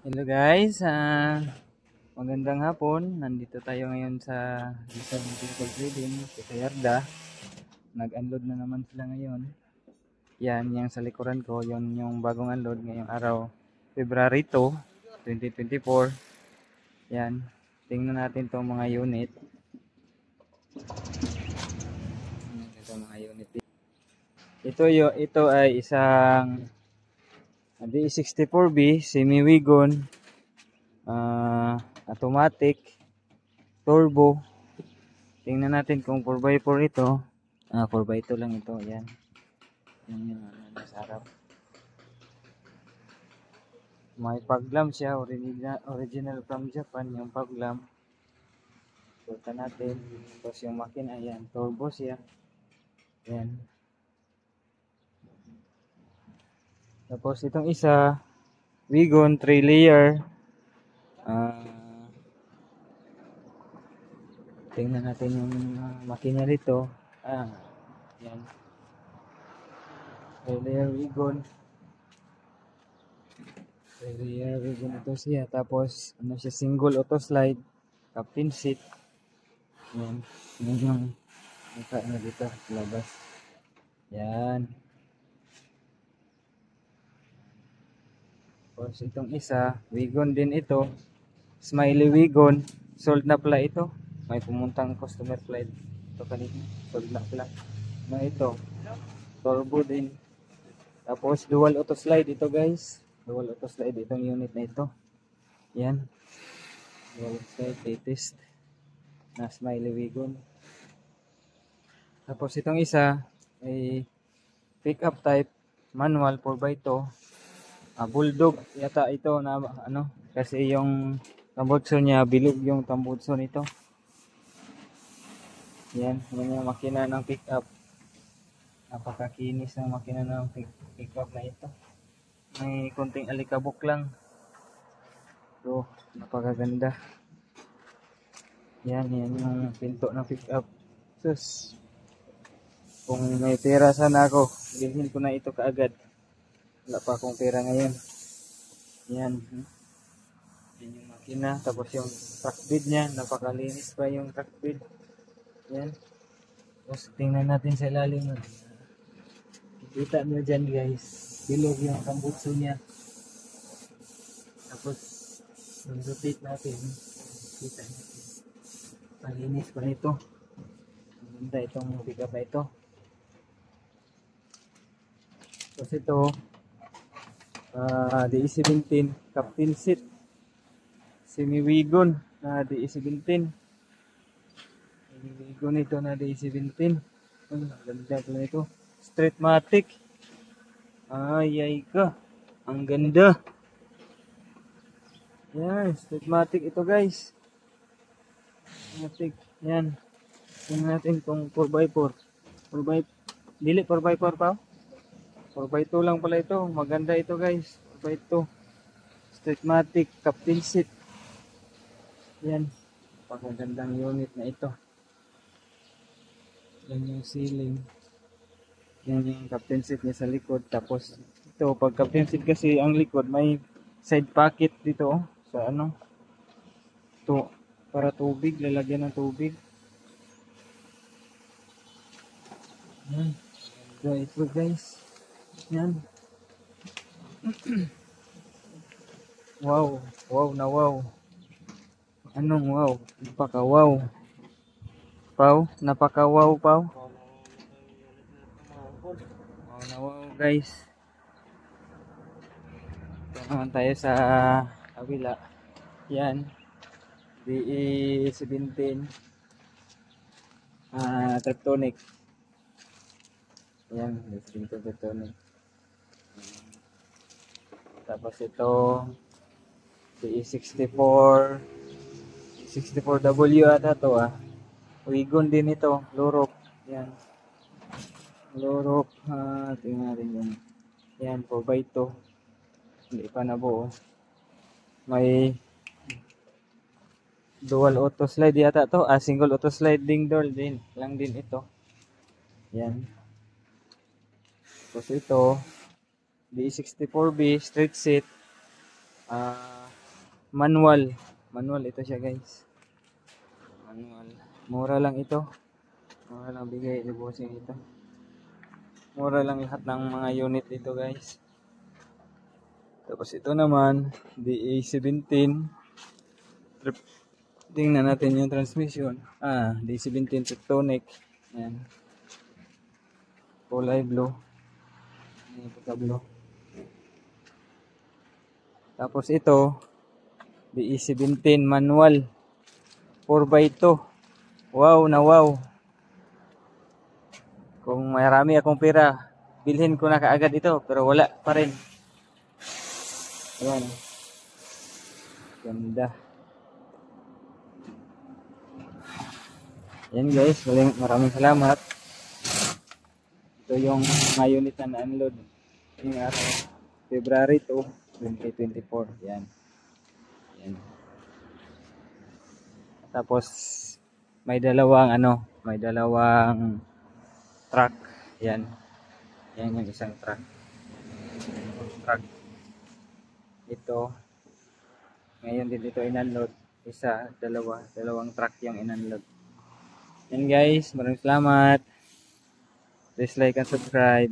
Hello guys, magandang hapon. Nandito tayo ngayon sa isang vehicle trading sa Yarda. Nag-unload na naman sila ngayon. Yan, yung sa likuran ko, yun yung bagong unload ngayong araw, February 2, 2024. Yan, tingnan natin itong mga unit. Ito mga unit. Ito ay isang D64B semi-wagon, automatic, turbo. Tingnan natin kung 4x4 ito. 4x2 lang ito. Yan. Yan yung nasa harap. May paglam siya. Original from Japan yung paglam. Sultan natin. Tapos yung makina. Yan. Turbo siya. Yan. Tapos itong isa. Wagon 3 layer. Tingnan natin yung makina dito. Yan. 3 layer wagon. 3 layer wagon ito siya. Tapos ano siya, single auto slide. Captain seat. Yan. Yan yung mukha na dito. Labas. Yan. Tapos itong isa. Wagon din ito. Smiley wagon. Sold na pala ito. May pumuntang customer flight. Ito kanina. Sold na pala. Na ito. Turbo din. Tapos dual auto slide ito guys. Dual auto slide itong unit na ito. Yan. Dual auto slide latest na Smiley wagon. Tapos itong isa ay pick up type manual 4x2. Bulldog yata ito na ano kasi yung tambutso niya bilog yung tambutso nito. Yan yung makina ng pick up. Napakakinis ng makina ng pick up na ito. May konting alikabok lang. So, napakaganda. Yan yung pinto ng pick up. Sus. Kung may pera sana ako, bilhin ko na ito kaagad. Wala pa akong pera ngayon. Yan. Yan yung makina. Tapos yung truck bed niya. Napakalinis pa yung truck bed. Yan. Tapos tingnan natin sa ilalim. Kita nyo dyan guys. Bilog yung tambutso niya. Tapos rotate natin. Kita natin. Malinis pa nito. Maganda itong pick up na ito. Tapos ito DE17 captain seat semi-wagon na DE17. Semi-wagon ito na DE17. Ganda pala ito. Streetmatic. Ay ka. Ang ganda. Yan, Streetmatic ito guys. Streetmatic. Yan. Tingnan natin kung 4x4. Dili 4x4 pa. 4x2 lang pala ito. Maganda ito guys. 4x2. Streetmatic captain seat. Yan. Pagagandang unit na ito. Yan yung ceiling. Yan yung captain seat niya sa likod. Tapos ito pag captain seat kasi ang likod may side pocket dito sa ano. To para tubig. Lalagyan ng tubig. Yan. So ito guys. Yan. Wow. Wow na wow. Anong wow? Napaka wow. Pau, napaka wow pau. Wow na wow guys. Ito naman tayo sa kabila. Yan. DE17 Triptonic. Yan, DE17 Triptonic. Tapos ito DE64 64W ata to Wagon din ito, Lurok. Yan. Lurok, tingnan natin yan. Yan, 4x2. Hindi pa nabuo. May dual auto slide yata to. Single auto sliding door din. Lang din ito. Yan. Tapos ito, D64B, straight seat. Manual. Manual ito siya guys. Manual. Mura lang ito. Mura lang bigay ni bossing ito. Mura lang lahat ng mga unit dito guys. Tapos ito naman, DA17. Tingnan natin yung transmission. DA17 Tectonic. Ayan. Kulay blue. Ayan, pagka-blue. Tapos ito, DA17 manual. 4x2. Wow na wow. Kung marami akong pera, bilhin ko na kaagad ito. Pero wala pa rin. Ayan. Ganda. Yan guys, maraming salamat. Ito yung mga unit na na-unload. Yung araw, February 2, 2024. Yan. Yan. Tapos, may dalawang truck. Yan. Yan yung isang truck. Ito, ngayon din dito in-unload. Dalawang truck yung in-unload. Yan guys, maraming salamat. Please like and subscribe.